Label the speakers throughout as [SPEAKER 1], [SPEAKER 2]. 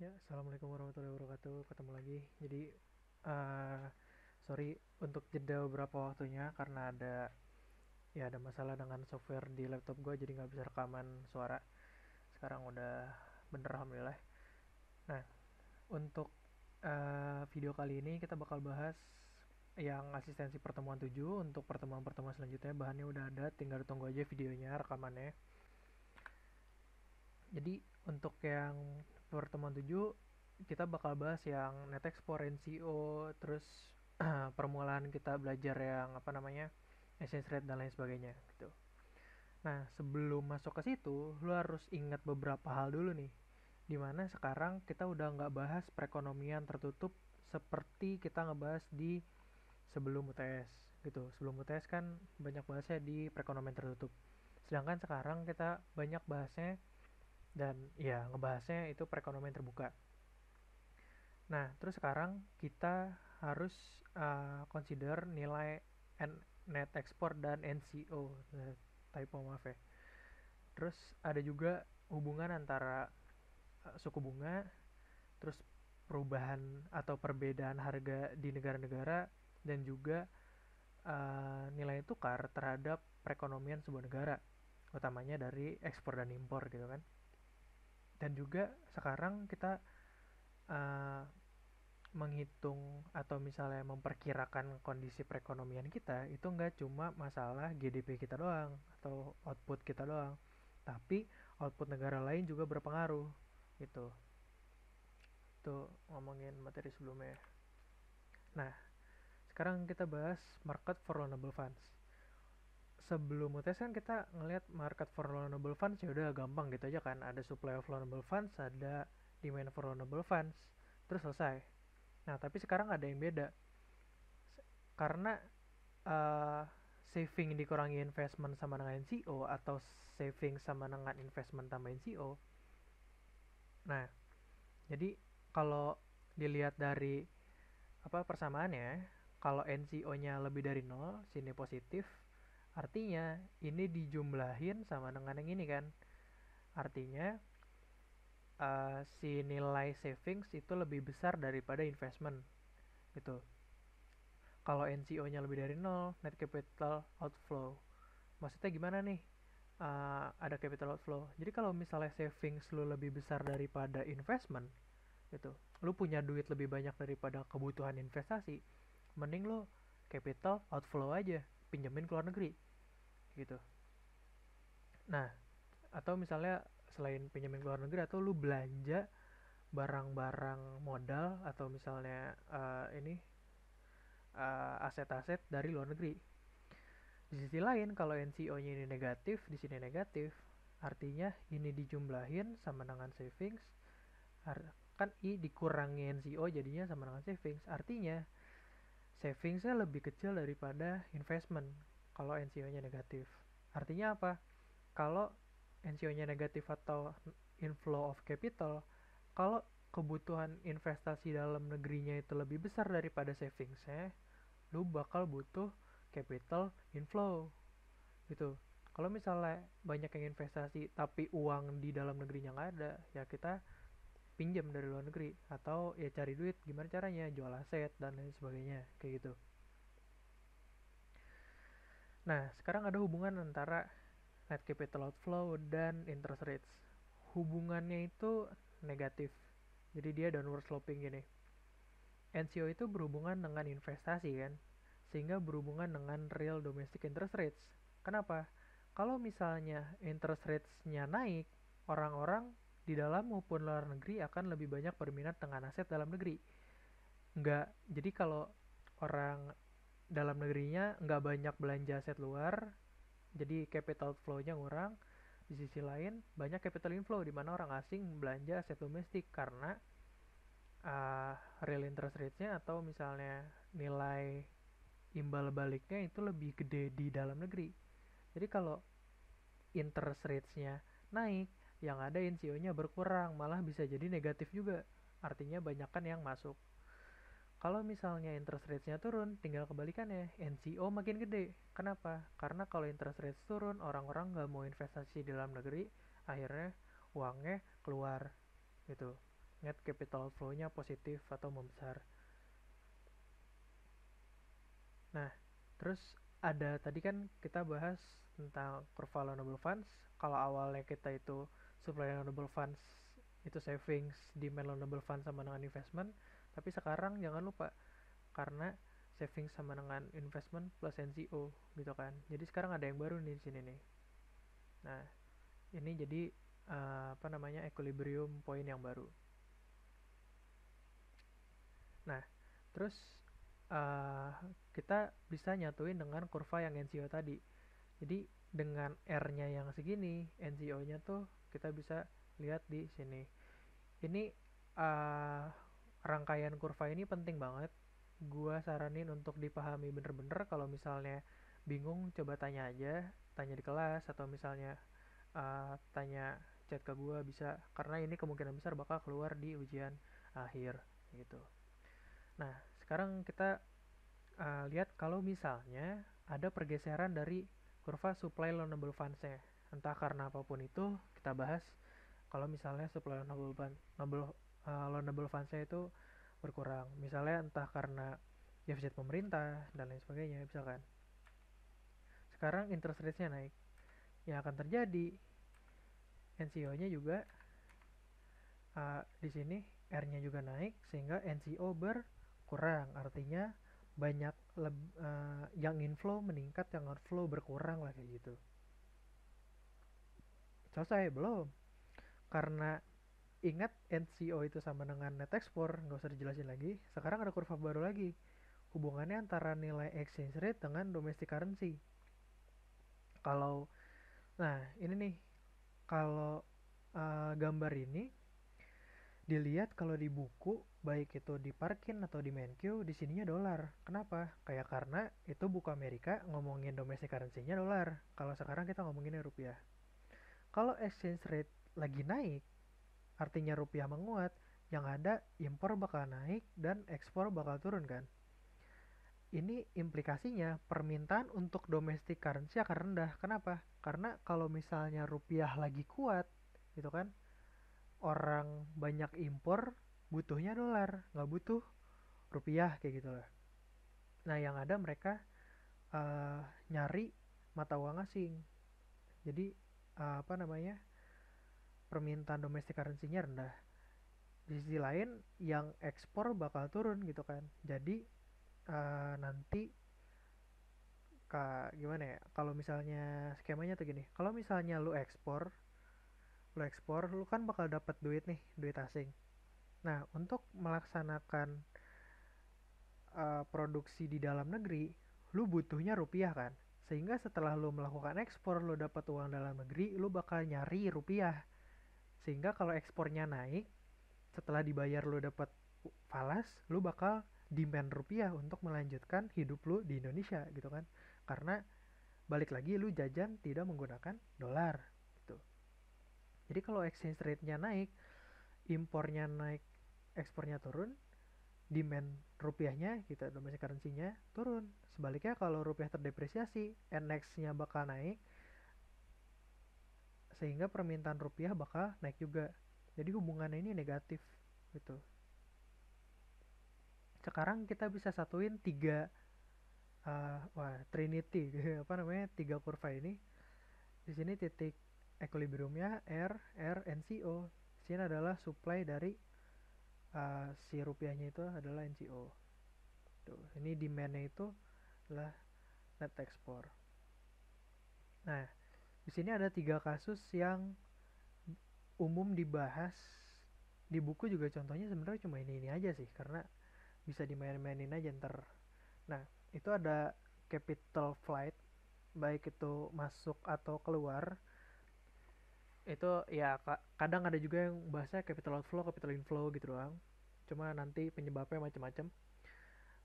[SPEAKER 1] Ya, assalamualaikum warahmatullahi wabarakatuh. Ketemu lagi. Jadi, uh, sorry untuk jeda beberapa waktunya karena ada masalah dengan software di laptop gue, jadi nggak bisa rekaman suara. Sekarang udah bener, alhamdulillah. Nah, untuk video kali ini kita bakal bahas yang asistensi pertemuan 7. Untuk pertemuan-pertemuan selanjutnya bahannya udah ada, tinggal tunggu aja videonya, rekamannya. Jadi untuk yang pertemuan 7 kita bakal bahas yang net export, NCO, terus permulaan kita belajar yang apa namanya exchange rate dan lain sebagainya gitu. Nah, sebelum masuk ke situ, lu harus ingat beberapa hal dulu nih. Dimana sekarang kita udah nggak bahas perekonomian tertutup seperti kita ngebahas di sebelum UTS gitu. Sebelum UTS kan banyak bahasnya di perekonomian tertutup. Sedangkan sekarang kita banyak bahasnya dan ya ngebahasnya itu perekonomian terbuka. Nah, terus sekarang kita harus consider nilai net export dan NCO. Typo, maaf ya. Terus ada juga hubungan antara suku bunga, terus perubahan atau perbedaan harga di negara-negara, dan juga nilai tukar terhadap perekonomian sebuah negara, utamanya dari ekspor dan impor gitu kan. Dan juga sekarang kita uh, menghitung atau misalnya memperkirakan kondisi perekonomian kita itu nggak cuma masalah GDP kita doang atau output kita doang, tapi output negara lain juga berpengaruh gitu. Itu ngomongin materi sebelumnya. Nah, sekarang kita bahas market for loanable funds. Sebelum UTS kan kita ngelihat market for loanable funds ya udah gampang gitu aja kan, ada supply of loanable funds, ada demand for loanable funds, terus selesai. Nah, tapi sekarang ada yang beda. Karena uh, saving dikurangi investment sama dengan NCO, atau saving sama dengan investment tambah NCO. Nah, jadi kalau dilihat dari apa persamaannya, kalau NCO-nya lebih dari 0, sini positif, artinya ini dijumlahin sama dengan yang ini kan. Artinya si nilai savings itu lebih besar daripada investment gitu. Kalau NCO-nya lebih dari 0, net capital outflow. Maksudnya gimana nih? Ada capital outflow. Jadi kalau misalnya savings lu lebih besar daripada investment, gitu, lu punya duit lebih banyak daripada kebutuhan investasi, mending lu capital outflow aja, pinjemin ke luar negeri, gitu. Nah, atau misalnya selain pinjemin ke luar negeri, atau lu belanja barang-barang modal, atau misalnya aset-aset dari luar negeri. Di sisi lain, kalau NCO-nya ini negatif, di sini negatif, artinya ini dijumlahin sama dengan savings, kan I dikurangi NCO jadinya sama dengan savings. Artinya savingsnya lebih kecil daripada investment kalau NCO-nya negatif. Artinya apa? Kalau NCO-nya negatif atau inflow of capital, kalau kebutuhan investasi dalam negerinya itu lebih besar daripada savingsnya, lu bakal butuh capital inflow gitu. Kalau misalnya banyak yang investasi tapi uang di dalam negerinya nggak ada, ya kita pinjam dari luar negeri, atau ya cari duit gimana caranya, jual aset dan lain sebagainya kayak gitu. Nah, sekarang ada hubungan antara net capital outflow dan interest rates. Hubungannya itu negatif, jadi dia downward sloping gini. NCO itu berhubungan dengan investasi kan, sehingga berhubungan dengan real domestic interest rates. Kenapa? Kalau misalnya interest rates-nya naik, orang-orang di dalam maupun luar negeri akan lebih banyak berminat dengan aset dalam negeri. Nggak, jadi kalau orang dalam negerinya nggak banyak belanja aset luar, jadi capital flow-nya ngurang. Di sisi lain, banyak capital inflow di mana orang asing belanja aset domestik karena uh, real interest rate-nya atau misalnya nilai imbal baliknya itu lebih gede di dalam negeri. Jadi kalau interest rates-nya naik, yang ada NCO-nya berkurang, malah bisa jadi negatif juga. Artinya banyakkan yang masuk. Kalau misalnya interest rates-nya turun, tinggal kebalikannya, NCO makin gede. Kenapa? Karena kalau interest rates turun, orang-orang nggak mau investasi di dalam negeri, akhirnya uangnya keluar gitu. net capital flow-nya positif atau membesar. Nah, terus ada tadi kan kita bahas tentang kurva loanable funds. Kalau awalnya kita itu supply loanable funds itu savings, demand loanable funds sama dengan investment, tapi sekarang jangan lupa karena savings sama dengan investment plus NCO gitu kan. Jadi sekarang ada yang baru nih di sini nih. Nah, ini jadi apa namanya equilibrium point yang baru. Nah, terus uh, kita bisa nyatuin dengan kurva yang NCO tadi. Jadi dengan R-nya yang segini, NCO-nya tuh kita bisa lihat di sini. Ini uh, rangkaian kurva ini penting banget. Gua saranin untuk dipahami bener-bener. Kalau misalnya bingung, coba tanya aja, tanya di kelas atau misalnya tanya chat ke gua bisa. Karena ini kemungkinan besar bakal keluar di ujian akhir gitu. Nah, sekarang kita lihat kalau misalnya ada pergeseran dari kurva supply loanable funds-nya. Entah karena apapun itu, kita bahas kalau misalnya supply loanable funds-nya itu berkurang. Misalnya entah karena defisit pemerintah dan lain sebagainya, misalkan. Sekarang interest rate-nya naik. Yang akan terjadi, NCO-nya juga di sini R-nya juga naik sehingga NCO berkurang. Artinya banyak yang inflow meningkat, yang outflow berkurang lah kayak gitu. Selesai belum? Karena ingat NCO itu sama dengan net export, nggak usah dijelasin lagi. Sekarang ada kurva baru lagi, hubungannya antara nilai exchange rate dengan domestic currency. Kalau nah ini nih, kalau gambar ini dilihat kalau di buku baik itu di Parkin atau di Menkyu di sininya dolar. Kenapa? Kayak karena itu buku Amerika ngomongin domestic currency-nya dolar. Kalau sekarang kita ngomonginnya rupiah. Kalau exchange rate lagi naik, artinya rupiah menguat, yang ada impor bakal naik dan ekspor bakal turun kan. Ini implikasinya permintaan untuk domestic currency akan rendah. Kenapa? Karena kalau misalnya rupiah lagi kuat, gitu kan, orang banyak impor, butuhnya dolar, nggak butuh rupiah kayak gitu lah. Nah, yang ada mereka uh, nyari mata uang asing. Jadi apa namanya? Permintaan domestic currency-nya rendah. Di sisi lain, yang ekspor bakal turun gitu kan. Jadi nanti gimana ya? Kalau misalnya skemanya tuh gini, kalau misalnya lu kan bakal dapat duit nih, duit asing. Nah, untuk melaksanakan produksi di dalam negeri, lu butuhnya rupiah kan. Sehingga setelah lu melakukan ekspor, lu dapat uang dalam negeri, lu bakal nyari rupiah. Sehingga kalau ekspornya naik, setelah dibayar lu dapat falas, lu bakal demand rupiah untuk melanjutkan hidup lu di Indonesia gitu kan. Karena balik lagi lu jajan tidak menggunakan dolar gitu. Jadi kalau exchange rate-nya naik, impornya naik, ekspornya turun, demand rupiahnya kita domestic currency-nya turun. Sebaliknya kalau rupiah terdepresiasi, NX-nya bakal naik sehingga permintaan rupiah bakal naik juga. Jadi hubungannya ini negatif gitu. Sekarang kita bisa satuin Trinity apa namanya? Tiga kurva ini. Di sini titik equilibriumnya R, NCO. Di sini adalah supply dari si rupiahnya itu adalah NCO. Tuh, ini demand-nya itu adalah net export. Nah, di sini ada 3 kasus yang umum dibahas di buku juga, contohnya sebenarnya cuma ini aja sih karena bisa dimain-mainin aja ntar. Nah, itu ada capital flight, baik itu masuk atau keluar. Itu ya kadang ada juga yang bahasnya capital outflow, capital inflow gitu doang. Cuma nanti penyebabnya macam-macam.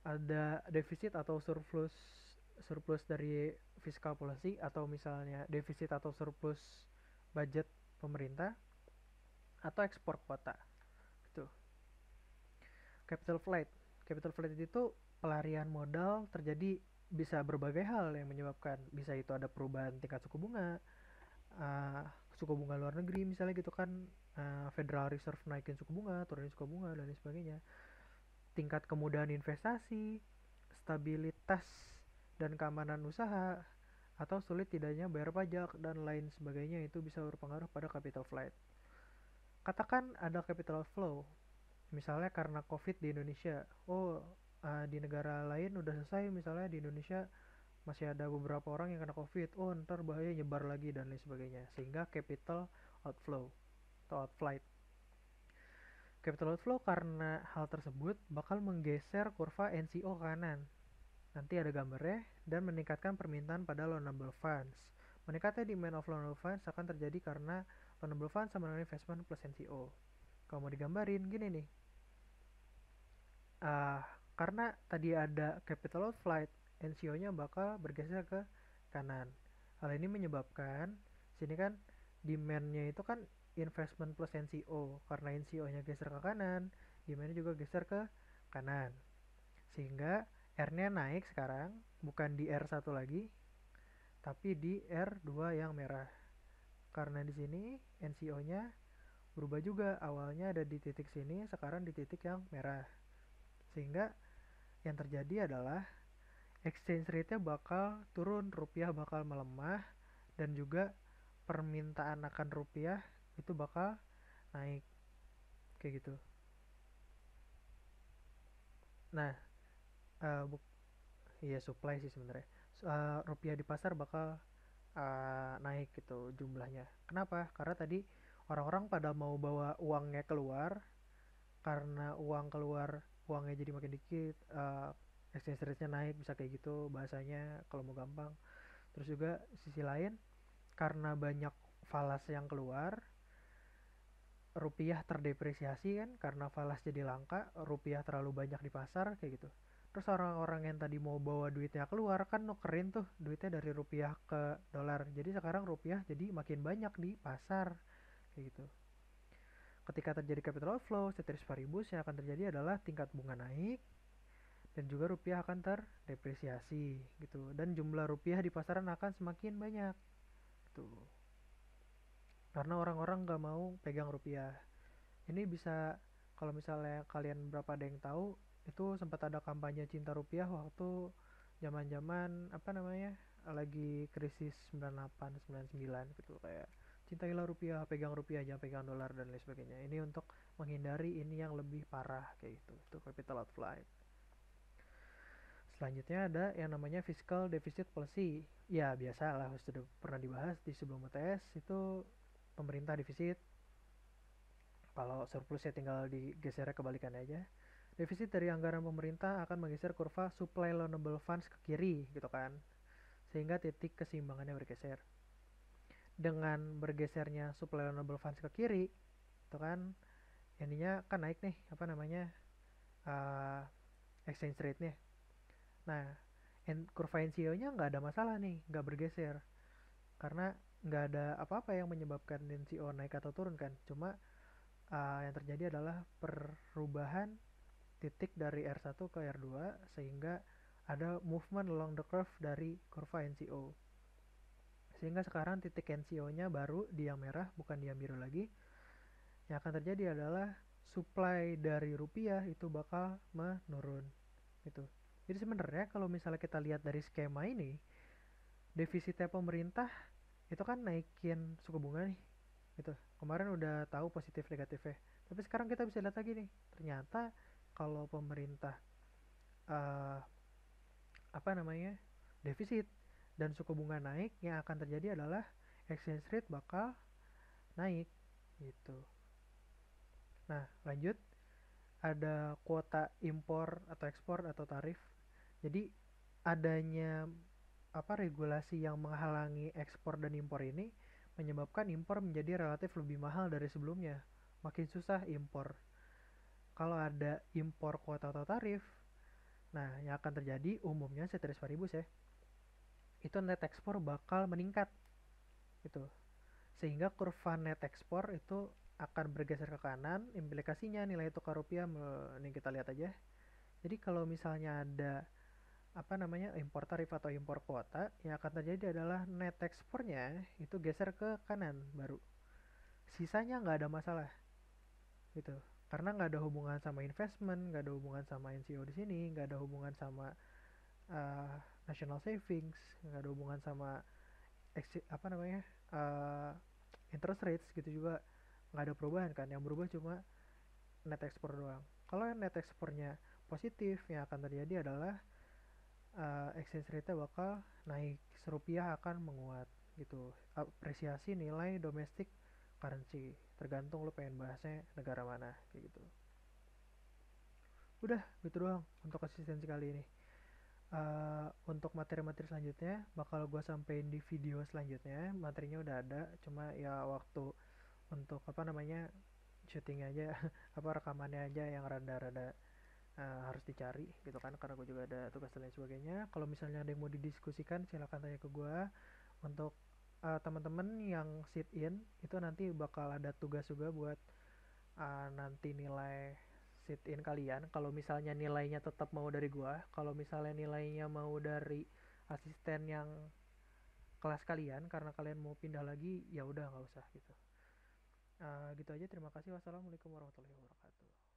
[SPEAKER 1] Ada defisit atau surplus surplus dari fiscal policy atau misalnya defisit atau surplus budget pemerintah atau ekspor kuota gitu. Capital flight itu pelarian modal terjadi bisa berbagai hal yang menyebabkan, bisa itu ada perubahan tingkat suku bunga, uh, suku bunga luar negeri misalnya gitu kan, Federal Reserve naikin suku bunga, turunin suku bunga dan lain sebagainya. Tingkat kemudahan investasi, stabilitas dan keamanan usaha, atau sulit tidaknya bayar pajak dan lain sebagainya itu bisa berpengaruh pada capital flight. Katakan ada capital flow, misalnya karena COVID di Indonesia. Di negara lain udah selesai, misalnya di Indonesia masih ada beberapa orang yang kena COVID. Ntar bahaya nyebar lagi dan lain sebagainya. Sehingga capital outflow atau outflight. Capital outflow karena hal tersebut bakal menggeser kurva NCO ke kanan. Nanti ada gambarnya, dan meningkatkan permintaan pada loanable funds. Meningkatnya demand of loanable funds akan terjadi karena loanable funds sama dengan investment plus NCO. Kalau mau digambarin gini nih, uh, karena tadi ada capital outflight, NCO-nya bakal bergeser ke kanan. Hal ini menyebabkan sini kan demand-nya itu kan investment plus NCO. Karena NCO-nya geser ke kanan, demand-nya juga geser ke kanan. Sehingga R-nya naik sekarang, bukan di R1 lagi, tapi di R2 yang merah. Karena di sini NCO-nya berubah juga, awalnya ada di titik sini, sekarang di titik yang merah. Sehingga yang terjadi adalah exchange rate-nya bakal turun, rupiah bakal melemah, dan juga permintaan akan rupiah itu bakal naik, kayak gitu. Nah, uh, iya supply sih sebenarnya. Rupiah di pasar bakal naik gitu jumlahnya. Kenapa? Karena tadi orang-orang pada mau bawa uangnya keluar, karena uang keluar uangnya jadi makin dikit, exchange rate-nya naik, bisa kayak gitu bahasanya kalau mau gampang. Terus juga sisi lain, karena banyak falas yang keluar, rupiah terdepresiasi kan, karena falas jadi langka, rupiah terlalu banyak di pasar kayak gitu. Terus orang-orang yang tadi mau bawa duitnya keluar kan nukerin tuh duitnya dari rupiah ke dolar. Jadi sekarang rupiah jadi makin banyak di pasar kayak gitu. Ketika terjadi capital outflow, ceteris paribus yang akan terjadi adalah tingkat bunga naik dan juga rupiah akan terdepresiasi gitu. Dan jumlah rupiah di pasaran akan semakin banyak gitu. Karena orang-orang gak mau pegang rupiah. Ini bisa, kalau misalnya kalian berapa ada yang tahu, itu sempat ada kampanye cinta rupiah waktu zaman-zaman apa namanya, lagi krisis 98 99 gitu, kayak cintailah rupiah, pegang rupiah, jangan pegang dolar dan lain sebagainya. Ini untuk menghindari ini yang lebih parah kayak gitu. Itu capital outflow. Selanjutnya ada yang namanya fiscal deficit policy. Ya biasa lah, sudah pernah dibahas di sebelum UTS. Itu pemerintah defisit, kalau surplus ya tinggal digeser kebalikan aja. Defisit dari anggaran pemerintah akan menggeser kurva supply loanable funds ke kiri gitu kan. Sehingga titik keseimbangannya bergeser. Dengan bergesernya supply loanable funds ke kiri, itu kan ininya kan naik nih, apa namanya, uh, exchange rate-nya. Nah, kurva NCO-nya nggak ada masalah nih, nggak bergeser. Karena nggak ada apa-apa yang menyebabkan NCO naik atau turun kan. Cuma yang terjadi adalah perubahan titik dari R1 ke R2, sehingga ada movement along the curve dari kurva NCO. Sehingga sekarang titik NCO-nya baru di yang merah, bukan di yang biru lagi. Yang akan terjadi adalah supply dari rupiah itu bakal menurun. Gitu. Jadi sebenarnya kalau misalnya kita lihat dari skema ini, defisitnya pemerintah itu kan naikin suku bunga nih. Gitu. Kemarin udah tahu positif negatifnya. Tapi sekarang kita bisa lihat lagi nih. Ternyata kalau pemerintah uh, apa namanya, defisit dan suku bunga naik, yang akan terjadi adalah exchange rate bakal naik gitu. Nah, lanjut, ada kuota impor atau ekspor atau tarif. Jadi adanya apa, regulasi yang menghalangi ekspor dan impor ini menyebabkan impor menjadi relatif lebih mahal dari sebelumnya. Makin susah impor. Kalau ada impor kuota atau tarif, nah yang akan terjadi umumnya ceteris paribus ya, itu net ekspor bakal meningkat gitu. Sehingga kurva net ekspor itu akan bergeser ke kanan, implikasinya nilai tukar rupiah, ini kita lihat aja. Jadi kalau misalnya ada apa namanya, impor tarif atau impor kuota, yang akan terjadi adalah net ekspornya itu geser ke kanan baru. Sisanya nggak ada masalah gitu. Karena nggak ada hubungan sama investment, nggak ada hubungan sama NCO di sini, nggak ada hubungan sama uh, national savings, nggak ada hubungan sama apa namanya, uh, interest rates gitu juga nggak ada perubahan kan. Yang berubah cuma net ekspor doang. Kalau net ekspornya positif, yang akan terjadi adalah exchange rate bakal naik, rupiah akan menguat gitu. Apresiasi nilai domestic currency, tergantung lo pengen bahasnya negara mana kayak gitu. Udah gitu doang untuk konsistensi kali ini. Untuk materi-materi selanjutnya bakal gue sampein di video selanjutnya. Materinya udah ada, cuma ya waktu untuk apa namanya, syuting aja apa rekamannya aja yang rada-rada harus dicari gitu kan, karena gue juga ada tugas dan lain sebagainya. Kalau misalnya ada yang mau didiskusikan silakan tanya ke gue. Untuk teman-teman yang sit in itu nanti bakal ada tugas juga buat nanti nilai sit in kalian. Kalau misalnya nilainya tetap mau dari gue, kalau misalnya nilainya mau dari asisten yang kelas kalian karena kalian mau pindah lagi, ya udah nggak usah gitu. Gitu aja, terima kasih. Wassalamualaikum warahmatullahi wabarakatuh.